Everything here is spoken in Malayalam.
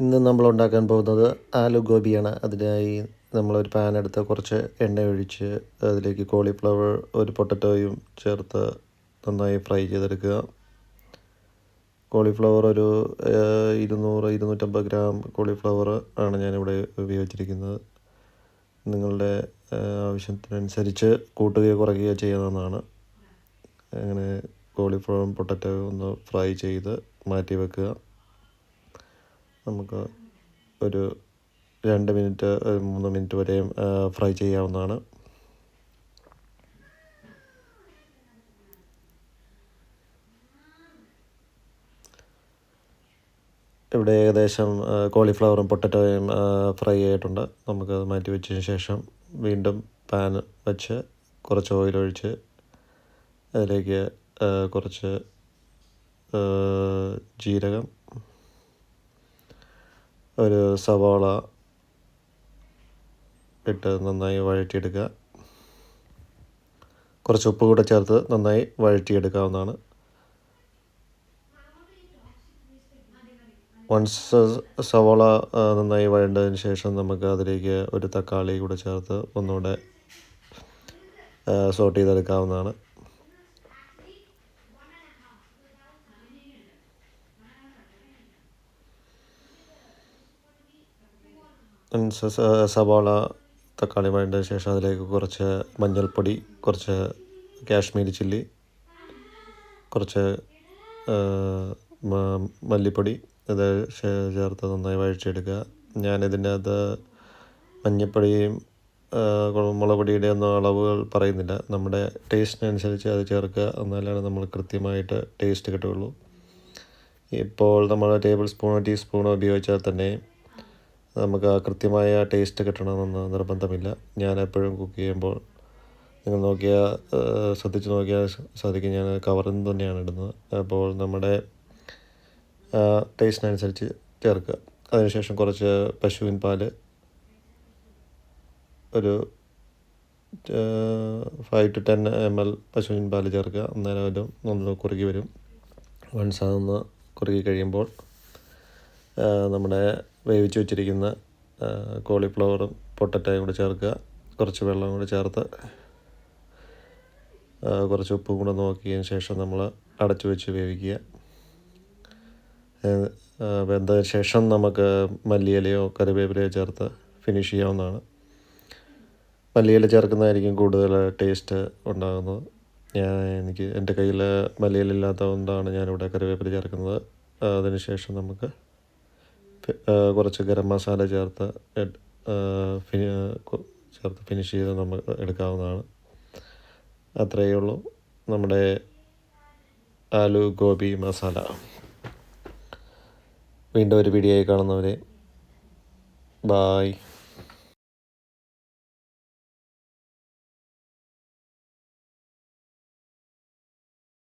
ഇന്ന് നമ്മൾ ഉണ്ടാക്കാൻ പോകുന്നത് ആലു ഗോപിയാണ്. അതിനായി നമ്മളൊരു പാൻ എടുത്ത് കുറച്ച് എണ്ണ ഒഴിച്ച് അതിലേക്ക് കോളിഫ്ലവർ ഒരു പൊട്ടറ്റോയും ചേർത്ത് നന്നായി ഫ്രൈ ചെയ്തെടുക്കുക. കോളിഫ്ലവർ ഒരു 200-250 ഗ്രാം കോളിഫ്ലവർ ആണ് ഞാനിവിടെ ഉപയോഗിച്ചിരിക്കുന്നത്. നിങ്ങളുടെ ആവശ്യത്തിനനുസരിച്ച് കൂട്ടുകയോ കുറയ്ക്കുകയോ ചെയ്യാവുന്നതാണ്. അങ്ങനെ കോളിഫ്ലവറും പൊട്ടറ്റോയും ഒന്ന് ഫ്രൈ ചെയ്ത് മാറ്റി വെക്കുക. നമുക്ക് ഒരു 2 മിനിറ്റ് 3 മിനിറ്റ് വരെയും ഫ്രൈ ചെയ്യാവുന്നതാണ്. ഇവിടെ ഏകദേശം കോളിഫ്ലവറും പൊട്ടറ്റോയും ഫ്രൈ ആയിട്ടുണ്ട്. നമുക്കത് മാറ്റി വെച്ചതിന് ശേഷം വീണ്ടും പാൻ വെച്ച് കുറച്ച് ഓയിലൊഴിച്ച് അതിലേക്ക് കുറച്ച് ജീരകം, ഒരു സവാള ഇട്ട് നന്നായി വഴറ്റിയെടുക്കുക. കുറച്ച് ഉപ്പ് കൂടെ ചേർത്ത് നന്നായി വഴറ്റിയെടുക്കാവുന്നതാണ്. വൺസ് സവാള നന്നായി വഴണ്ടതിന് ശേഷം നമുക്ക് അതിലേക്ക് ഒരു തക്കാളി കൂടെ ചേർത്ത് ഒന്നുകൂടെ സോട്ട് ചെയ്തെടുക്കാവുന്നതാണ്. സവാള തക്കാളി വഴണ്ടതിന് ശേഷം അതിലേക്ക് കുറച്ച് മഞ്ഞൾപ്പൊടി, കുറച്ച് കാശ്മീരി ചില്ലി, കുറച്ച് മല്ലിപ്പൊടി ഇത് ചേർത്ത് നന്നായി വഴറ്റിയെടുക്കുക. ഞാനിതിൻ്റെ അകത്ത് മഞ്ഞൾപ്പൊടിയും മുളക് പൊടിയുടെ ഒന്നും അളവുകൾ പറയുന്നില്ല. നമ്മുടെ ടേസ്റ്റിനനുസരിച്ച് അത് ചേർക്കുക. എന്നാലാണ് നമ്മൾ കൃത്യമായിട്ട് ടേസ്റ്റ് കിട്ടുകയുള്ളൂ. ഇപ്പോൾ നമ്മൾ ടേബിൾ സ്പൂണോ ടീസ്പൂണോ ഉപയോഗിച്ചാൽ തന്നെ നമുക്ക് ആ കൃത്യമായ ടേസ്റ്റ് കിട്ടണമെന്ന് നിർബന്ധമില്ല. ഞാൻ എപ്പോഴും കുക്ക് ചെയ്യുമ്പോൾ നിങ്ങൾ ശ്രദ്ധിച്ച് നോക്കിയാൽ സാധിക്കും, ഞാൻ കവറിൽ നിന്ന് തന്നെയാണ് ഇടുന്നത്. അപ്പോൾ നമ്മുടെ ടേസ്റ്റിനനുസരിച്ച് ചേർക്കുക. അതിനുശേഷം കുറച്ച് പശുവിൻ പാല്, ഒരു 5 to 10 ml പശുവിൻ പാല് ചേർക്കുക. അന്നേരം അതിലും ഒന്ന് കുറുകി വരും. വൺസ് അതൊന്ന് കുറുകി കഴിയുമ്പോൾ നമ്മുടെ വേവിച്ച് വെച്ചിരിക്കുന്ന കോളിഫ്ലവറും പൊട്ടറ്റോയും കൂടെ ചേർക്കുക. കുറച്ച് വെള്ളം കൂടി ചേർത്ത് കുറച്ച് ഉപ്പും കൂടെ നോക്കിയതിന് ശേഷം നമ്മൾ അടച്ചു വെച്ച് വേവിക്കുക. വെന്തതിന് ശേഷം നമുക്ക് മല്ലിയിലയോ കറിവേപ്പിലയോ ചേർത്ത് ഫിനിഷ് ചെയ്യാവുന്നതാണ്. മല്ലിയില ചേർക്കുന്നതായിരിക്കും കൂടുതൽ ടേസ്റ്റ് ഉണ്ടാകുന്നത്. എനിക്ക് എൻ്റെ കയ്യിൽ മല്ലിയില ഇല്ലാത്തതുകൊണ്ടാണ് ഞാനിവിടെ കറിവേപ്പില ചേർക്കുന്നത്. അതിനുശേഷം നമുക്ക് കുറച്ച് ഗരം മസാല ചേർത്ത് ഫിനിഷ് ചെയ്ത് നമ്മൾ എടുക്കാവുന്നതാണ്. അത്രയേ ഉള്ളൂ നമ്മുടെ ആലു ഗോബി മസാല. വീണ്ടും ഒരു വീഡിയോയിൽ കാണുന്നവരെ ബായ്.